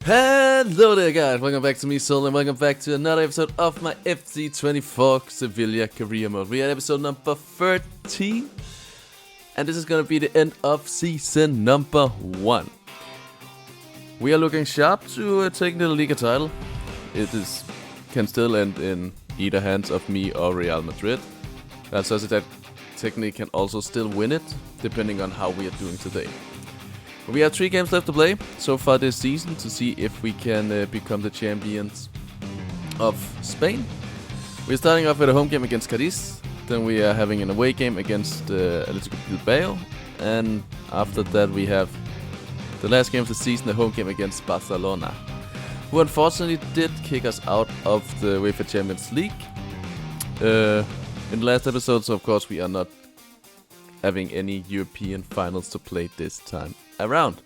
Hello there guys, welcome back to me Soul and welcome back to another episode of my FC24 Sevilla career mode. We are at episode number 13 and this is gonna be the end of season number 1. We are looking sharp to taking the Liga title. Can still end in either hands of me or Real Madrid. That's also that technically can also still win it depending on how we are doing today. We have 3 games left to play so far this season to see if we can become the champions of Spain. We're starting off with a home game against Cadiz, then we are having an away game against Athletic Bilbao, and after that we have the last game of the season, the home game against Barcelona, who unfortunately did kick us out of the UEFA Champions League. In the last episode, so of course we are not having any European finals to play this time around.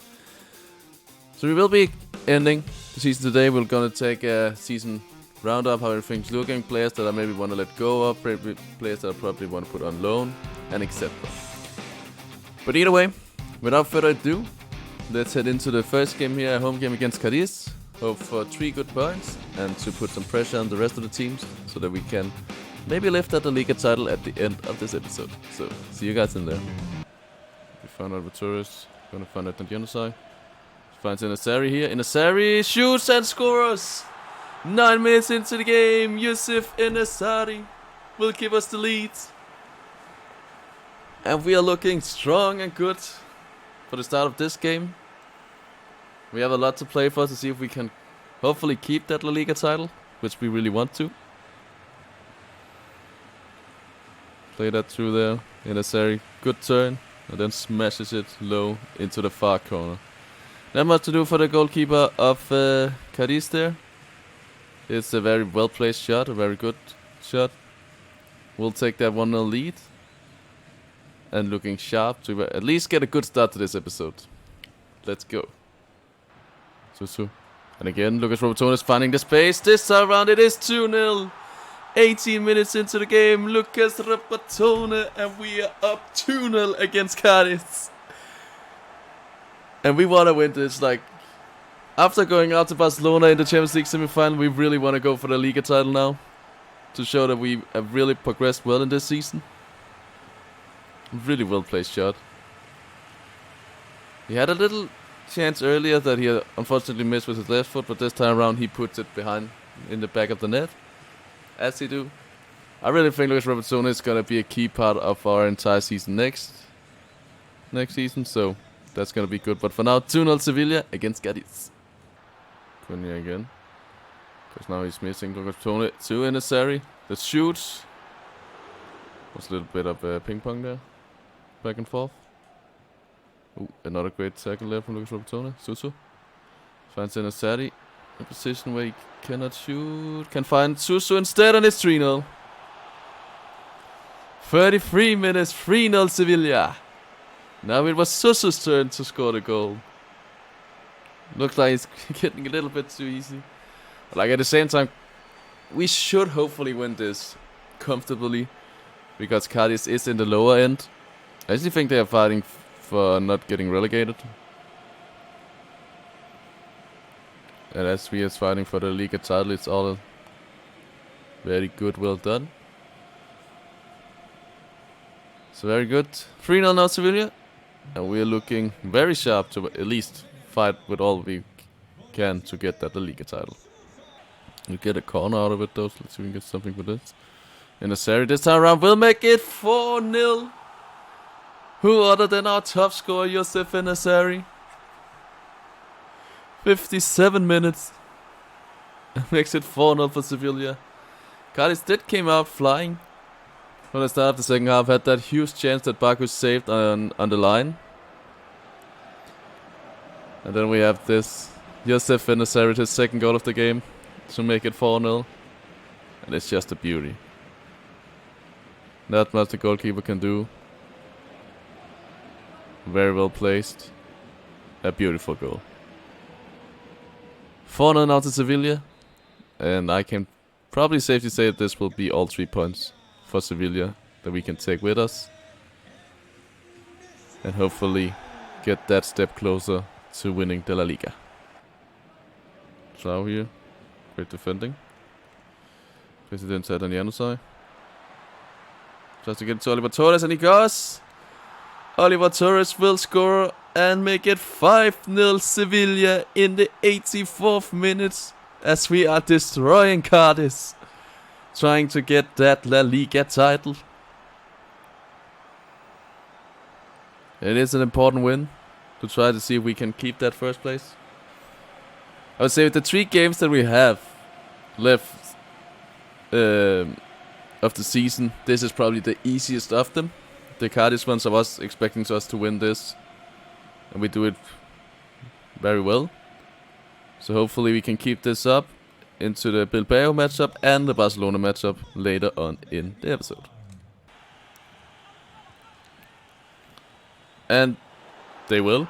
So we will be ending the season today. We're gonna take a season roundup, how everything's looking, players that I maybe want to let go of, players that I probably want to put on loan, and etc. But either way, without further ado, let's head into the first game here, a home game against Cadiz. Hope for 3 good points and to put some pressure on the rest of the teams so that we can maybe lift up the Liga title at the end of this episode. So, see you guys in there. We found out with tourists. Gonna find out on the other side. Finds Inasari here. Inasari shoots and scores! 9 minutes into the game, Yusuf Inasari will give us the lead. And we are looking strong and good for the start of this game. We have a lot to play for to see if we can hopefully keep that La Liga title, which we really want to. Play that through there. Inasari, good turn. And then smashes it low into the far corner. Not much to do for the goalkeeper of Cadiz there. It's a very well placed shot, a very good shot. We'll take that 1-0 lead. And looking sharp to at least get a good start to this episode. Let's go. Susu. And again, Lucas Robertone is finding the space. This time around it is 2-0. 18 minutes into the game, Lucas Rapatone, and we are up 2-0 against Cadiz. And we want to win this. Like, after going out to Barcelona in the Champions League semi-final, we really want to go for the Liga title now. To show that we have really progressed well in this season. Really well placed shot. He had a little chance earlier that he unfortunately missed with his left foot, but this time around he puts it behind in the back of the net. As he do. I really think Lucas Robertson is going to be a key part of our entire season next season, so that's going to be good. But for now, 2-0 Sevilla against Cadiz. Cunha again. Because now he's missing Lucas Robertson to Inasari. The shoot. Was a little bit of ping pong there. Back and forth. Ooh, another great tackle there from Lucas Robertson. Susu. Finds Inasari. A position where he cannot shoot. Can find Susu instead, and it's 3-0. 33 minutes, 3-0 Sevilla. Now it was Susu's turn to score the goal. Looks like it's getting a little bit too easy. But like at the same time, we should hopefully win this comfortably. Because Cadiz is in the lower end. I actually think they are fighting for not getting relegated. And as we are fighting for the Liga title, it's all very good, well done. So very good. 3-0 now Sevilla. And we are looking very sharp to at least fight with all we can to get that the Liga title. We get a corner out of it though, so let's see if we can get something for this. Inasari this time around will make it 4-0. Who other than our top scorer, Yusuf Inasari? 57 minutes. Makes it 4-0 for Sevilla. Cadiz did came out flying from the start of the second half. Had that huge chance that Baku saved on the line. And then we have this Yusuf Inasari, his second goal of the game, to make it 4-0. And it's just a beauty. Not much the goalkeeper can do. Very well placed. A beautiful goal. 4-0 now to Sevilla. And I can probably safely say that this will be all 3 points for Sevilla that we can take with us. And hopefully get that step closer to winning the La Liga. Slau here. Great defending. President sat on the other side. Tries to get to Oliver Torres, and he goes. Oliver Torres will score and make it 5-0 Sevilla in the 84th minute, as we are destroying Cadiz, trying to get that La Liga title. It is an important win to try to see if we can keep that first place. I would say with the 3 games that we have left of the season, this is probably the easiest of them. The Cadiz ones, I was expecting us to win this, and we do it very well. So hopefully we can keep this up into the Bilbao matchup and the Barcelona matchup later on in the episode. And they will.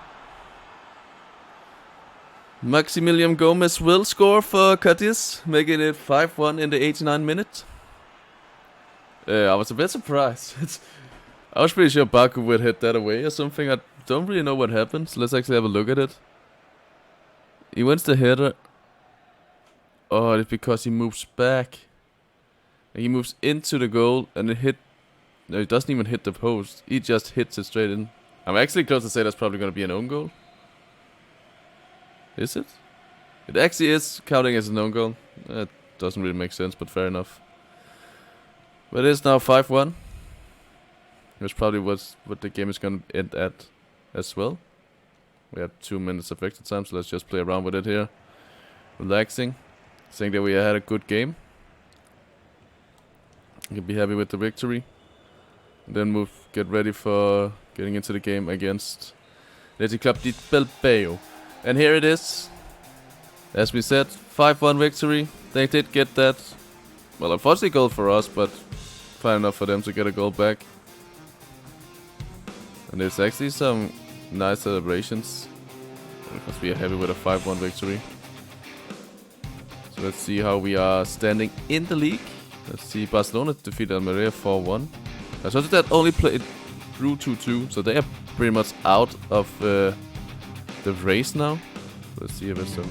Maximilian Gomez will score for Cadiz, making it 5-1 in the 89th minute. I was a bit surprised. I was pretty sure Baku would hit that away or something. I don't really know what happened, so let's actually have a look at it. He wins the header. Oh, it's because he moves back. He moves into the goal and it hit. No, he doesn't even hit the post. He just hits it straight in. I'm actually close to say that's probably going to be an own goal. Is it? It actually is counting as an own goal. That doesn't really make sense, but fair enough. But it is now 5-1. Which probably was what the game is going to end at as well. We have 2 minutes of extra time, so let's just play around with it here. Relaxing. Saying that we had a good game. You can be happy with the victory. And then get ready for getting into the game against Athletic Club de Bilbao. And here it is. As we said, 5-1 victory. They did get that. Well, unfortunately goal for us, but fine enough for them to get a goal back. And there's actually some nice celebrations, because we are happy with a 5-1 victory. So let's see how we are standing in the league. Let's see, Barcelona defeated Almeria 4-1. I thought that only played through 2-2, so they are pretty much out of the race now. Let's see if it's some...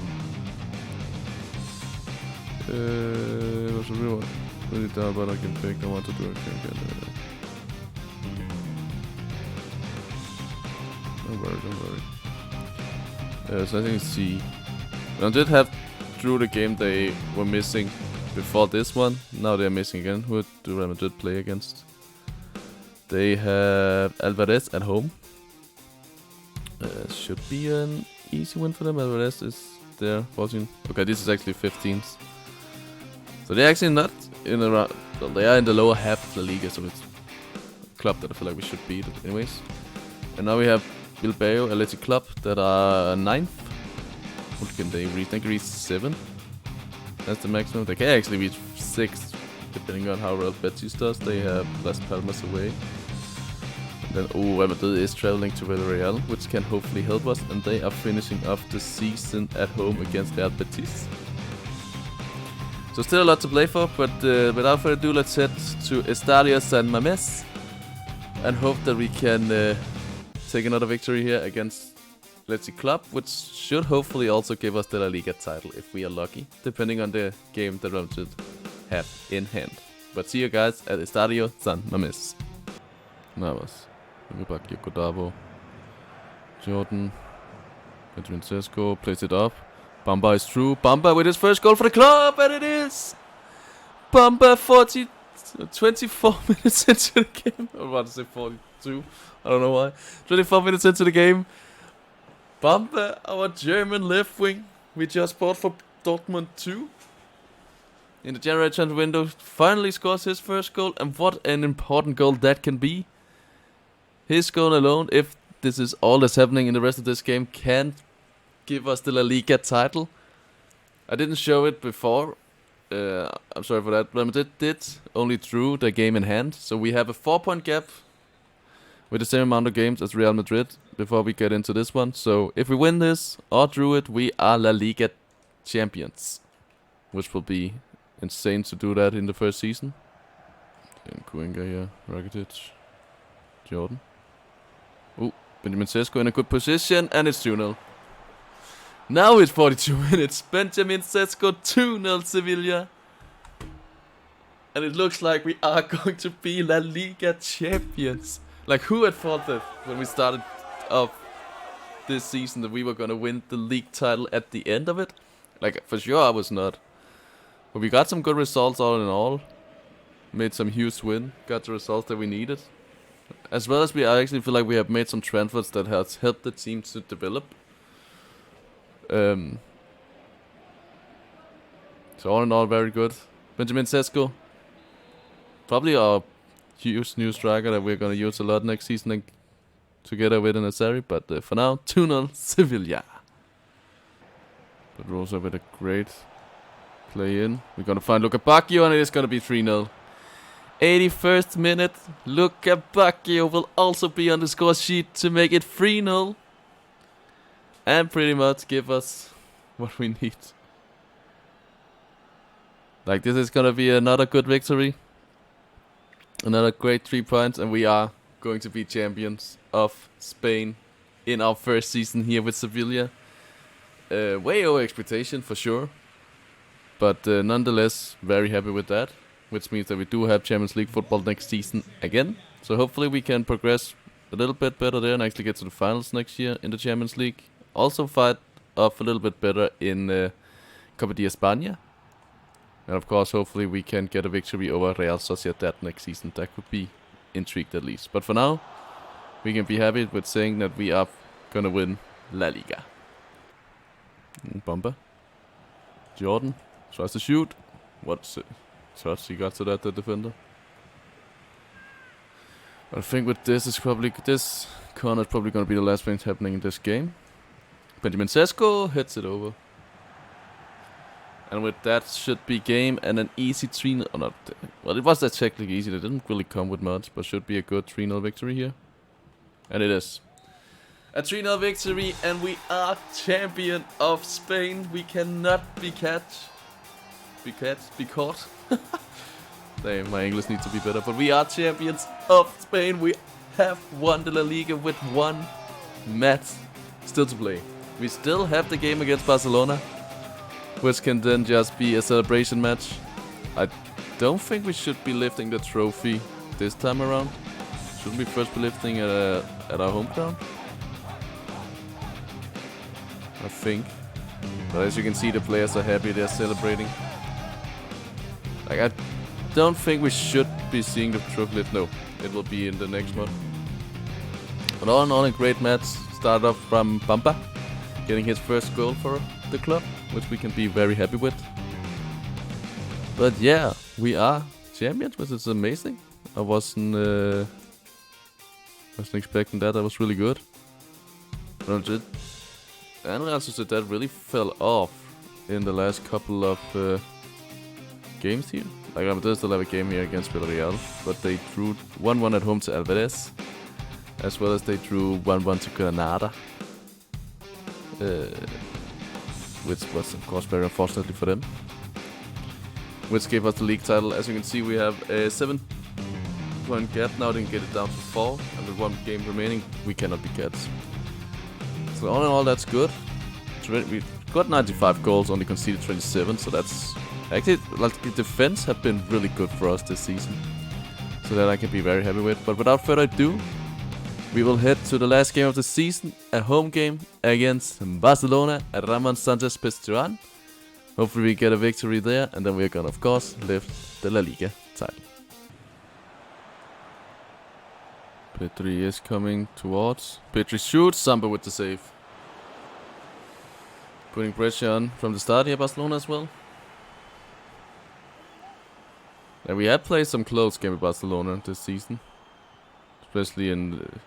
it was a real one. Really down, but I can pick. I want to do it again. Don't worry. So I think C. I did have through the game they were missing before this one. Now they're missing again. Who do Real Madrid play against? They have Alvarez at home. Should be an easy win for them. Alvarez is there, 14. Okay, this is actually 15th. So they're actually not in the round. Well, they are in the lower half of the Liga, so it's a club that I feel like we should beat anyways. And now we have Bilbao, Athletic Club, that are 9th. What can they reach? They can reach 7. That's the maximum. They can actually reach 6, depending on how Real Betis does. They have Las Palmas away. And then, Real Madrid is traveling to Villarreal, which can hopefully help us. And they are finishing off the season at home against Real Betis. So still a lot to play for, but without further ado, let's head to Estadio San Mamés and hope that we can take another victory here against Athletic Club, which should hopefully also give us the La Liga title if we are lucky, depending on the game that Real Madrid have in hand. But see you guys at Estadio San Mamés. Navas, Rybak, Kodabo, Jordan, Benjamin Sesko plays it up. Bamba is through. Bamba with his first goal for the club, and it is Bamba 24 minutes into the game. I was about to say 42. I don't know why. 24 minutes into the game. Bamba, our German left wing, we just bought for Dortmund 2. In the January transfer window, finally scores his first goal, and what an important goal that can be. His goal alone, if this is all that's happening in the rest of this game, can give us the La Liga title. I didn't show it before. I'm sorry for that. Real Madrid did only drew the game in hand, so we have a 4-point gap with the same amount of games as Real Madrid before we get into this one. So if we win this or drew it, we are La Liga champions, which will be insane to do that in the first season. And Kuenga here, Rakitic, Jordan. Benjamin Sesko in a good position, and it's 2-0. Now it's 42 minutes. Benjamin Sesko 2-0 Sevilla. And it looks like we are going to be La Liga champions. Like, who had thought that when we started off this season that we were going to win the league title at the end of it? Like, for sure I was not. But we got some good results all in all. Made some huge win. Got the results that we needed. As well as I actually feel like we have made some transfers that has helped the team to develop. So all in all, very good. Benjamin Sesko. Probably our huge new striker that we're going to use a lot next season together with Nazari. But for now, 2-0 Sevilla. But Rosa with a great play in. We're going to find Luca Bacchio and it is going to be 3-0. 81st minute. Luca Bacchio will also be on the score sheet to make it 3-0. And pretty much give us what we need. Like, this is going to be another good victory. Another great 3 points, and we are going to be champions of Spain in our first season here with Sevilla. Way over expectation for sure, but nonetheless very happy with that, which means that we do have Champions League football next season again. So hopefully we can progress a little bit better there and actually get to the finals next year in the Champions League. Also fight off a little bit better in Copa de España. And of course, hopefully we can get a victory over Real Sociedad next season. That could be intrigued at least. But for now, we can be happy with saying that we are gonna win La Liga. Bumper. Jordan tries to shoot. What's it? Touch he got to that, the defender. I think with this is probably this corner is probably gonna be the last thing happening in this game. Benjamin Sesko hits it over. And with that should be game and an easy 3-0. Or not, well, it was technically easy. They didn't really come with much, but should be a good 3-0 victory here. And it is. A 3-0 victory, and we are champion of Spain. We cannot be caught. Damn, my English needs to be better. But we are champions of Spain. We have won the La Liga with 1 match still to play. We still have the game against Barcelona, which can then just be a celebration match. I don't think we should be lifting the trophy this time around. Shouldn't we first be lifting at our home ground? I think. But as you can see, the players are happy, they're celebrating. Like, I don't think we should be seeing the trophy lift. No, it will be in the next one. But all in all, a great match. Started off from Bamba, getting his first goal for the club, which we can be very happy with. But yeah, we are champions, which is amazing. I wasn't expecting that. That was really good. And Real Sociedad really fell off in the last couple of games here. Like, they still have a game here against Villarreal, but they drew 1-1 at home to Alvarez, as well as they drew 1-1 to Granada. Which was of course very unfortunately for them, which gave us the league title. As you can see, we have a 7-point gap now. They can get it down to 4, and with 1 game remaining we cannot be cats. So all in all, that's good. We got 95 goals, only conceded 27, so that's actually, like, the defense have been really good for us this season, so that I can be very happy with. But without further ado, we will head to the last game of the season, a home game against Barcelona at Ramon Sanchez Pizjuan. Hopefully we get a victory there, and then we're gonna, of course, lift the La Liga title. Petri is coming towards. Petri shoots, Samba with the save. Putting pressure on from the start here, Barcelona as well. And we had played some close game with Barcelona this season, especially in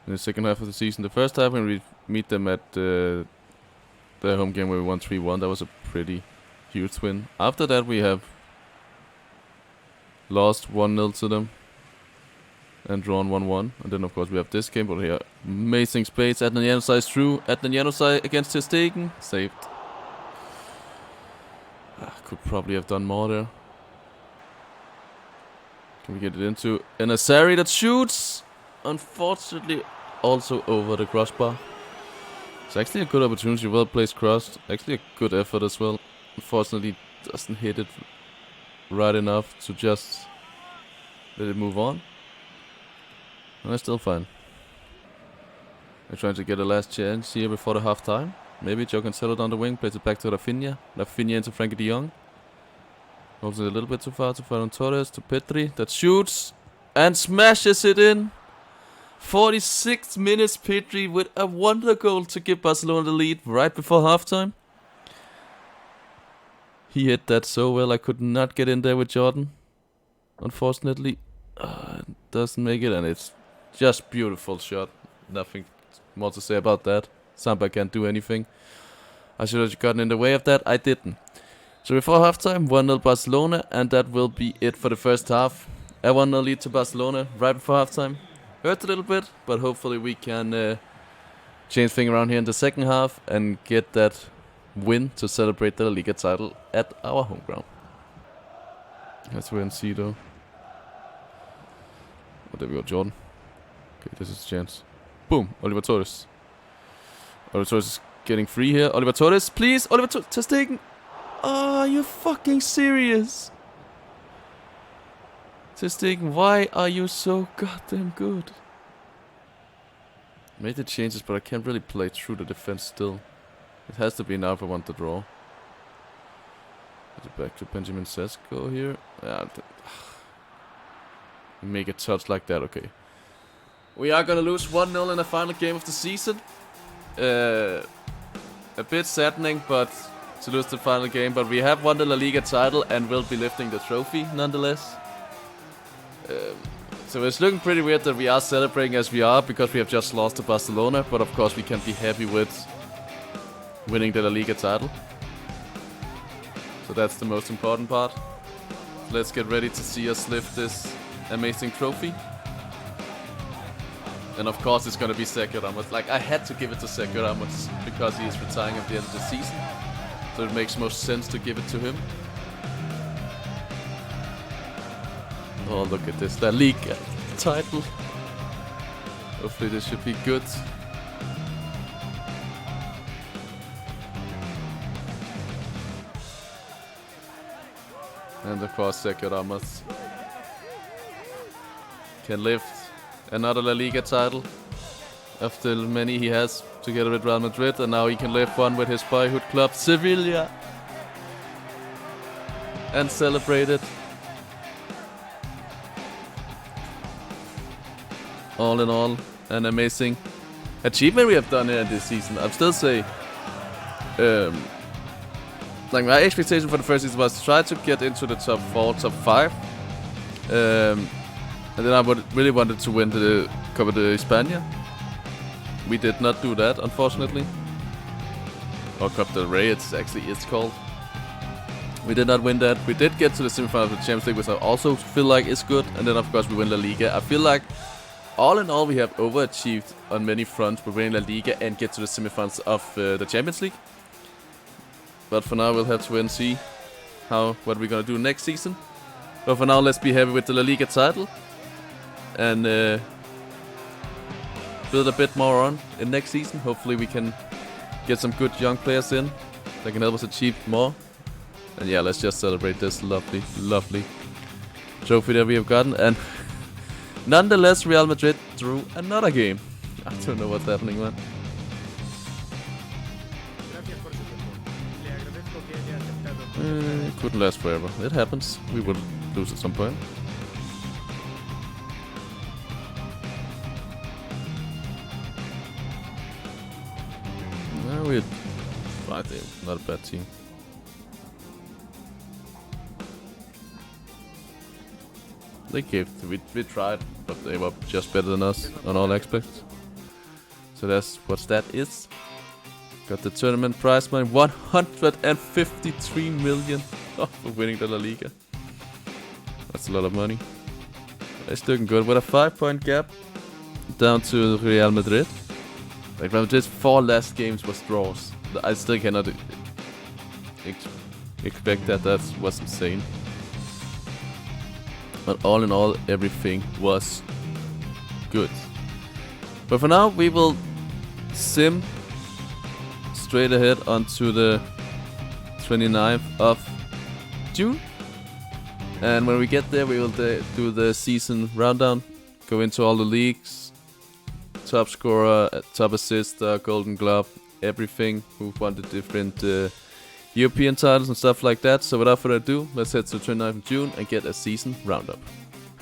the second half of the season. The first half when we meet them at the home game where we won 3-1, that was a pretty huge win. After that we have lost 1-0 to them and drawn 1-1. And then of course we have this game, but here amazing space. Adnan Januzaj is through. Adnan Januzaj against Ter Stegen, saved. Could probably have done more there. Can we get it into Nazari that shoots? Unfortunately, also over the crossbar. It's actually a good opportunity, well placed cross. Actually a good effort as well. Unfortunately, doesn't hit it right enough to just let it move on. And that's still fine. They're trying to get a last chance here before the half time. Maybe Joe can settle down the wing, plays it back to Rafinha. Rafinha into Frankie de Jong. Holds it a little bit too far to Ferran Torres, to Pedri. That shoots and smashes it in. 46 minutes, Pedri with a wonder goal to give Barcelona the lead right before halftime. He hit that so well, I could not get in there with Jordan. Unfortunately, doesn't make it, and it's just beautiful shot. Nothing more to say about that. Samba can't do anything. I should have gotten in the way of that. I didn't. So before halftime, 1-0 Barcelona, and that will be it for the first half. A 1-0 lead to Barcelona right before halftime. Hurt a little bit, but hopefully we can change things around here in the second half and get that win to celebrate the Liga title at our home ground. Let's wait and see though. Oh, there we go, Jordan. Okay, this is a chance. Boom, Oliver Torres. Oliver Torres is getting free here. Oliver Torres, please. Oliver Torres, Ter Stegen. Oh, are you fucking serious? Ter Stegen, why are you so goddamn good? Made the changes, but I can't really play through the defense still. It has to be now if I want to draw. Get it back to Benjamin Sesko here. Make a touch like that, okay. We are gonna lose 1-0 in the final game of the season. A bit saddening, but to lose the final game. But we have won the La Liga title and will be lifting the trophy nonetheless. So it's looking pretty weird that we are celebrating as we are because we have just lost to Barcelona. But of course we can be happy with winning the La Liga title. So that's the most important part. Let's get ready to see us lift this amazing trophy. And of course it's gonna be Sergio Ramos. Like, I had to give it to Sergio Ramos because he is retiring at the end of the season. So it makes most sense to give it to him. Oh, look at this, La Liga title. Hopefully this should be good. And of course Sergio Ramos can lift another La Liga title after many he has together with Real Madrid, and now he can lift one with his boyhood club Sevilla and celebrate it. All in all, an amazing achievement we have done here this season. I'm still say, like, my expectation for the first season was to try to get into the top 4, top 5. And then I really wanted to win the Copa de España. We did not do that, unfortunately. Or Copa del Rey, it's called. We did not win that. We did get to the semifinals of the Champions League, which I also feel like is good. And then of course we win La Liga. I feel like all in all we have overachieved on many fronts. We win La Liga and get to the semifinals of the Champions League. But for now we'll have to wait and see what we're gonna do next season. But for now let's be happy with the La Liga title. And build a bit more on in next season. Hopefully we can get some good young players in that can help us achieve more. And yeah, let's just celebrate this lovely, lovely trophy that we have gotten. And nonetheless, Real Madrid drew another game. I don't know what's happening, man. It couldn't last forever. It happens. We will lose at some point. I think not a bad team. They gave. We tried, but they were just better than us on all aspects. So that's what that is. Got the tournament prize money, 153 million for winning the La Liga. That's a lot of money. It's looking good with a 5-point gap down to Real Madrid. Like, Real Madrid's 4 last games was draws. I still cannot expect that. That was insane. But all in all, everything was good. But for now, we will sim straight ahead onto the 29th of June. And when we get there, we will do the season rundown, go into all the leagues, top scorer, top assister, Golden Glove, everything, who won the different European titles and stuff like that. So without further ado, let's head to the 29th of June and get a season roundup.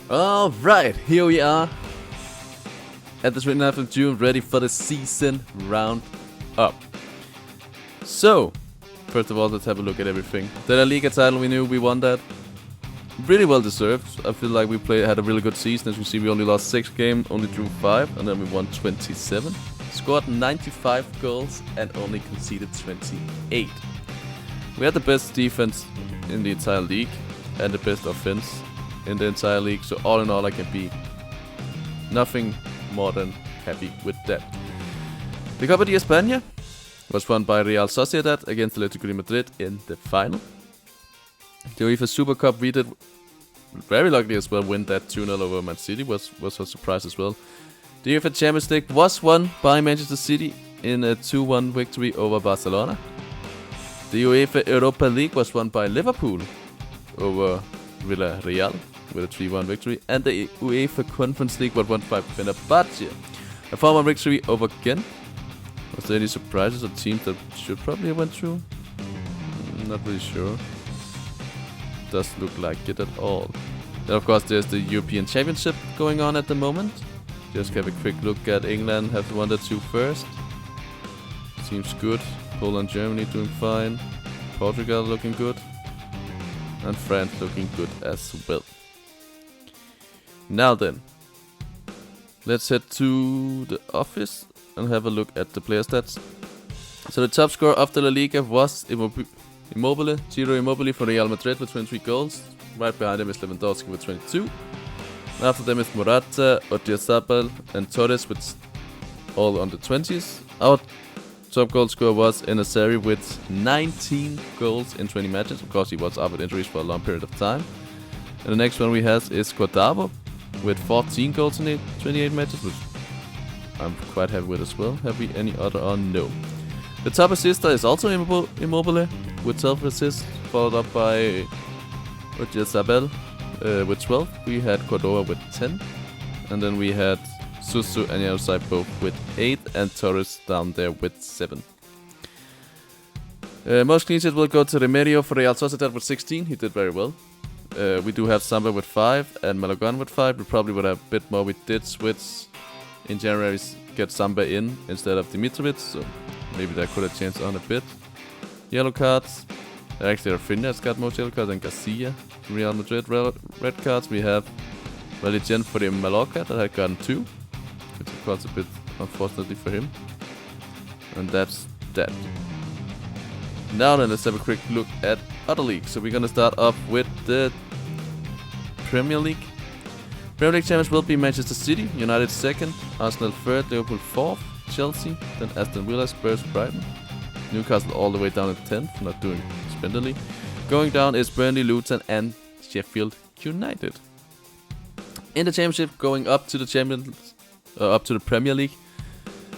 Alright, here we are at the 29th of June, ready for the season roundup. So, first of all, let's have a look at everything. The La Liga title, we knew we won that. Really well deserved. I feel like we had a really good season. As you see, we only lost 6 games, only drew 5, and then we won 27. Scored 95 goals and only conceded 28. We had the best defense in the entire league and the best offense in the entire league. So all in all, I can be nothing more than happy with that. The Copa de España was won by Real Sociedad against Atletico de Madrid in the final. The UEFA Super Cup, we did very luckily as well win that 2-0 over Man City, was a surprise as well. The UEFA Champions League was won by Manchester City in a 2-1 victory over Barcelona. The UEFA Europa League was won by Liverpool over Villarreal with a 3-1 victory. And the UEFA Conference League was won by Fenerbahce, a 4-1 victory over Ghent. Was there any surprises or teams that should probably have went through? Not really sure. Doesn't look like it at all. Then of course there's the European Championship going on at the moment. Just have a quick look at England, have won the 2 first. Seems good. Poland, Germany doing fine. Portugal looking good. And France looking good as well. Now then, let's head to the office and have a look at the player stats. So the top scorer of the La Liga was Immobile, Ciro Immobile for Real Madrid with 23 goals. Right behind him is Lewandowski with 22. After them is Morata, Oyarzabal and Torres with all under 20s. Our top goal scorer was Enesari with 19 goals in 20 matches. Of course, he was out with injuries for a long period of time. And the next one we have is Cordavo with 14 goals in 28 matches, which I'm quite happy with as well. Have we any other on? No. The top assister is also Immobile with 12 assists, followed up by Oyarzabal with 12. We had Cordova with 10. And then we had Susu and Yanosai both with 8, and Torres down there with 7. Most clean sheets will go to Remedio for Real Sociedad with 16. He did very well. We do have Samba with 5 and Malagon with 5. We probably would have a bit more. We did switch in January, get Samba in instead of Dimitrovic, so maybe that could have changed on a bit. Yellow cards. Actually, Rafinha has got most yellow cards and Garcia from Real Madrid. Red cards, we have Religion for the Mallorca that had gotten 2. Which of course a bit unfortunately for him. And that's that. Now then, let's have a quick look at other leagues. So we're gonna start off with the Premier League. Premier League champions will be Manchester City, United 2nd, Arsenal 3rd, Liverpool 4th, Chelsea, then Aston Villa, Spurs, Brighton. Newcastle all the way down at 10th, not doing splendidly. Going down is Burnley, Luton and Sheffield United. In the championship, going up to the Premier League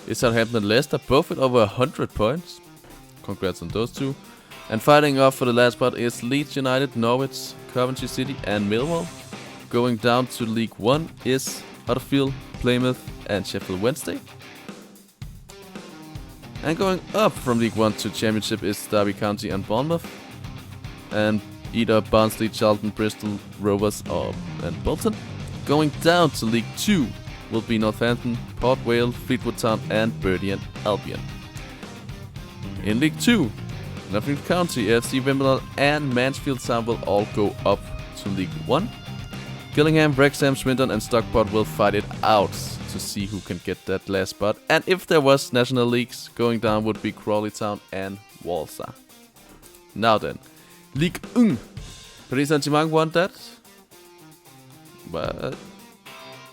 is Southampton and Leicester, both with over 100 points. Congrats on those two. And fighting off for the last spot is Leeds United, Norwich, Coventry City and Millwall. Going down to League 1 is Huddersfield, Plymouth and Sheffield Wednesday. And going up from League 1 to Championship is Derby County and Bournemouth. And either Barnsley, Charlton, Bristol, Rovers and Bolton. Going down to League 2 will be Northampton, Port Vale, Fleetwood Town and Burton and Albion. In League 2, Nottingham County, AFC Wimbledon and Mansfield Town will all go up to League 1. Gillingham, Wrexham, Swindon and Stockport will fight it out to see who can get that last spot. And if there was national leagues, going down would be Crawley Town and Walsall. Now then, League 1. Paris Saint-Germain won that. But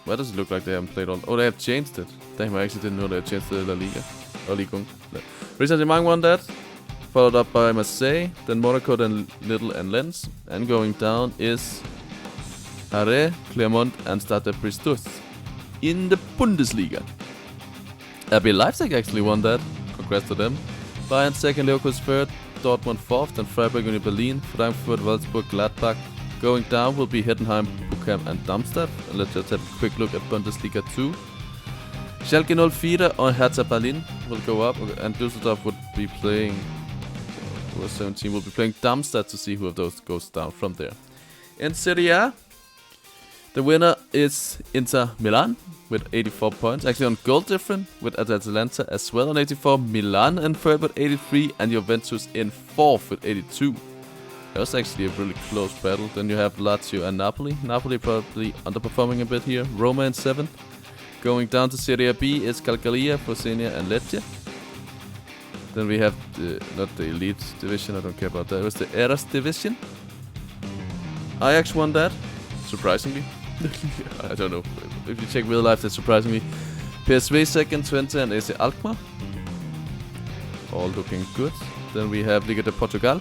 why does it look like they haven't played on? Oh, they have changed it. Damn, I actually didn't know they had changed the La Liga. Or Ligue 1. Paris Saint-Germain won that. Followed up by Marseille, then Monaco, then Lille and Lens. And going down is Harre, Clermont and Stade Brest. In the Bundesliga, RB Leipzig actually won that. Congrats to them. Bayern second, Leverkusen third, Dortmund fourth, and Freiburg Union Berlin, Frankfurt, Wolfsburg, Gladbach. Going down will be Heidenheim, Bochum, and Darmstadt. And let's just have a quick look at Bundesliga 2. Schalke 04 and Hertha Berlin will go up, and Düsseldorf would be playing. 17 will be playing Darmstadt to see who of those goes down from there. In Serie A, the winner is Inter Milan with 84 points. Actually on goal different with Atalanta as well on 84. Milan in third with 83, and Juventus in fourth with 82. That was actually a really close battle. Then you have Lazio and Napoli. Napoli probably underperforming a bit here. Roma in 7th. Going down to Serie B is Calcalia, Frosinone, and Lecce. Then we have not the elite division, I don't care about that. It was the Eras division. Ajax won that, surprisingly. I don't know. If you check real life, that's surprisingly. PSV second, Twente and AC Alkmaar. All looking good. Then we have Liga de Portugal.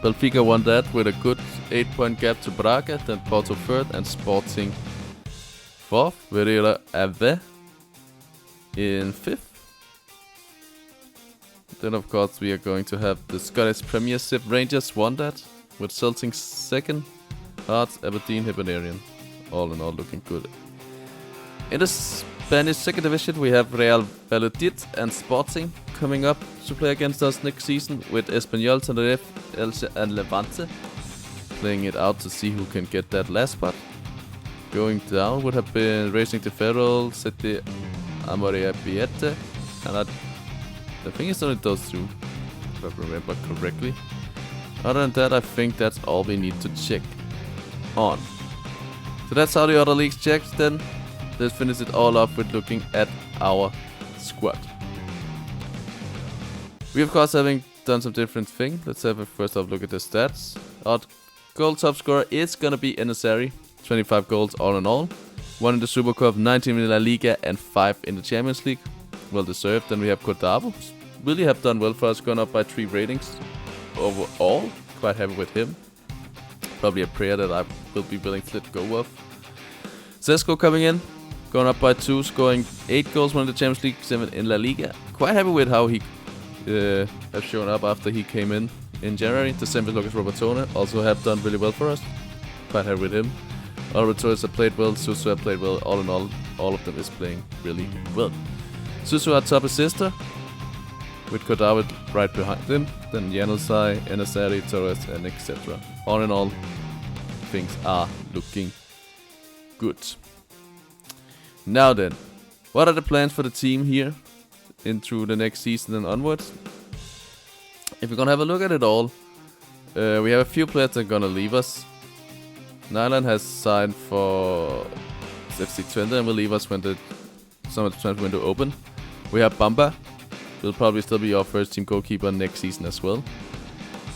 Benfica won that with a good 8-point gap to Braga. Then Porto third and Sporting fourth. Vereda Ave in 5th. Then of course we are going to have the Scottish Premiership. Rangers won that with Celtic second. Hearts, Aberdeen, Hibernian. All in all looking good. In the Spanish second division we have Real Valladolid and Sporting coming up to play against us next season, with Espanyol, Tenerife, Elche and Levante playing it out to see who can get that last spot. Going down would have been Racing de Ferrol, City Amorebiete, and I think it's only those two, if I remember correctly. Other than that, I think that's all we need to check on. So that's how the other leagues checked. Then let's finish it all up with looking at our squad. We of course having done some different things. Let's have a first off look at the stats. Our goal top scorer is gonna be Enesari, 25 goals all in all. 1 in the Super Cup, 19 in La Liga, and 5 in the Champions League. Well deserved. Then we have Cordavo, really have done well for us, gone up by 3 ratings overall. Quite happy with him. Probably a player that I will be willing to let go of. Zesco coming in, going up by 2, scoring 8 goals, 1 in the Champions League, 7 in La Liga. Quite happy with how he has shown up after he came in January. The same with Lucas Robertone, also have done really well for us. Quite happy with him. Oliver Torres have played well, Suso have played well. All in all of them is playing really well. Suso had top assister, with Cordavo right behind him. Then Januzaj, Enesari, Torres, and etc. All in all, things are looking good. Now then, what are the plans for the team here into the next season and onwards? If we're gonna have a look at it all, we have a few players that are gonna leave us. Nyland has signed for FC Twente and will leave us when the summer transfer window open. We have Bamba, will probably still be our first team goalkeeper next season as well.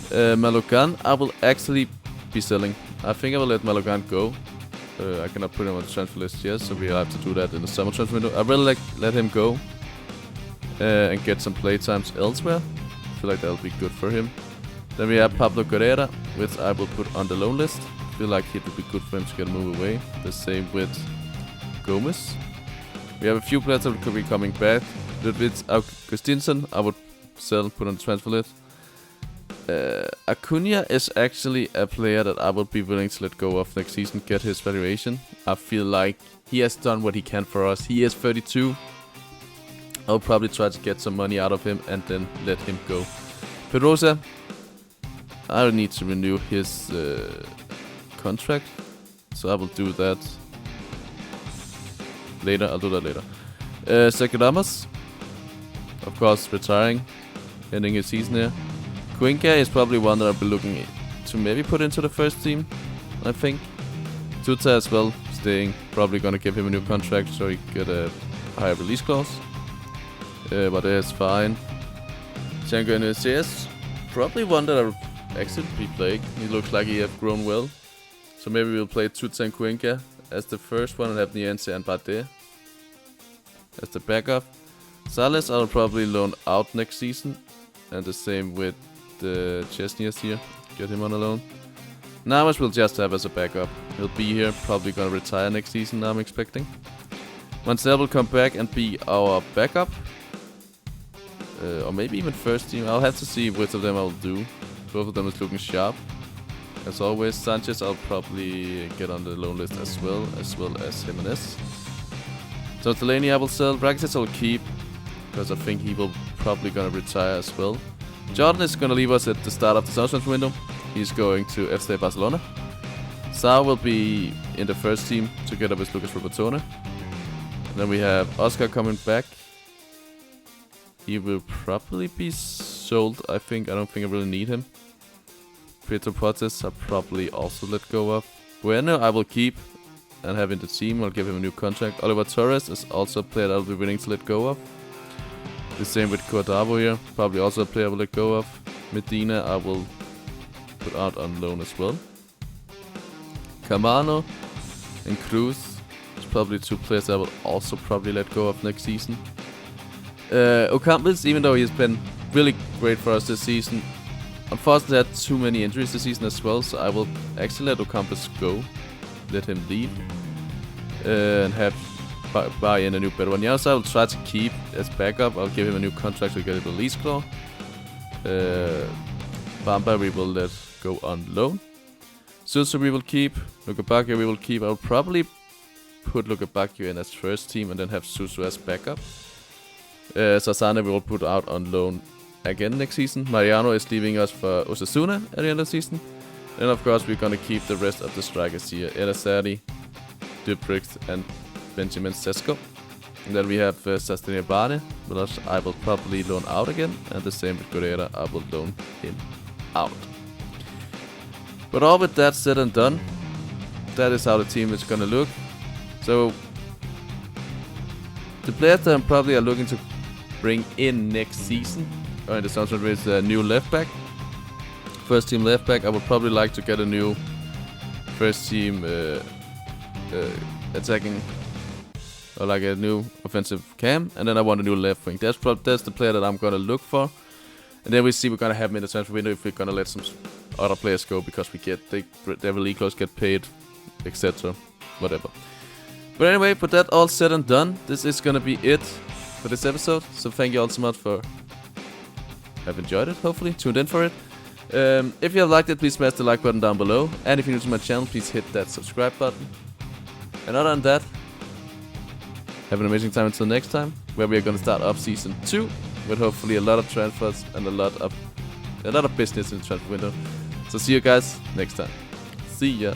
Malogan, I will actually be selling. I think I will let Malogan go. I cannot put him on the transfer list yet, so we have to do that in the summer transfer window. I really let him go and get some play times elsewhere. I feel like that'll be good for him. Then we have Pablo Carrera, which I will put on the loan list. I feel like it would be good for him to get a move away. The same with Gomez. We have a few players that could be coming back. Ludwig Augustinsson, I would sell, put on the transfer list. Acuna is actually a player that I would be willing to let go of next season, get his valuation. I feel like he has done what he can for us. He is 32. I'll probably try to get some money out of him and then let him go. Pedrosa, I need to renew his contract, so I will do that later. I'll do that later. Sergio Ramos, of course, retiring, ending his season here. Cuenca is probably one that I'll be looking to maybe put into the first team, I think. Tuta as well, staying. Probably gonna give him a new contract so he get a higher release clause. But it's fine. Django NCS, probably one that I'll actually be playing. He looks like he have grown well. So maybe we'll play Tuta and Cuenca as the first one and have Niense and Bardet as the backup. Sales I'll probably loan out next season. And the same with the Chesnias here. Get him on a loan. Navas we'll just have as a backup. He'll be here, probably gonna retire next season, I'm expecting. Mansell will come back and be our backup. or maybe even first team. I'll have to see which of them I'll do. Both of them is looking sharp. As always, Sanchez I'll probably get on the loan list as well as Jimenez. So Delaney I will sell. Rakitic I'll keep, because I think he will probably gonna retire as well. Jordan is gonna leave us at the start of the summer transfer window. He's going to FC Barcelona. Sarr will be in the first team together with Lucas Robertone. Then we have Oscar coming back. He will probably be sold, I think. I don't think I really need him. Pedro Portes I'll probably also let go of. Bueno I will keep and have in the team. I'll give him a new contract. Oliver Torres is also a player I'll be willing to let go of. The same with Cordavo here. Probably also a player I will let go of. Medina I will put out on loan as well. Camano and Cruz is probably two players I will also probably let go of next season. Ocampos, even though he's been really great for us this season, unfortunately had too many injuries this season as well, so I will actually let Ocampos go, let him leave, and have buy in a new better one. Yes, I will try to keep as backup. I'll give him a new contract to get a release clause. Bamba we will let go on loan. Suso we will keep. Lukebakio we will keep. I'll probably put Lukebakio in as first team and then have Suso as backup. Sasane we will put out on loan again next season. Mariano is leaving us for Osasuna at the end of the season. And of course we're gonna keep the rest of the strikers here. Elasari, Dubricht and Benjamin Sesko. And then we have Sastenia Bane, which I will probably loan out again. And the same with Correa, I will loan him out. But all with that said and done, that is how the team is gonna look. So the players that I'm probably are looking to bring in next season, or in the summer is a new left back. First team left back. I would probably like to get a new first team attacking, or like a new offensive cam, and then I want a new left wing. That's the player that I'm gonna look for, and then we see we're gonna have him in the transfer window if we're gonna let some other players go because we get their release clause get paid, etc. Whatever. But anyway, with that all said and done, this is gonna be it for this episode. So thank you all so much for have enjoyed it. Hopefully tuned in for it. If you have liked it, please smash the like button down below, and if you're new to my channel, please hit that subscribe button. And other than that, have an amazing time until next time, where we are going to start off season 2 with hopefully a lot of transfers and a lot of business in the transfer window. So see you guys next time. See ya.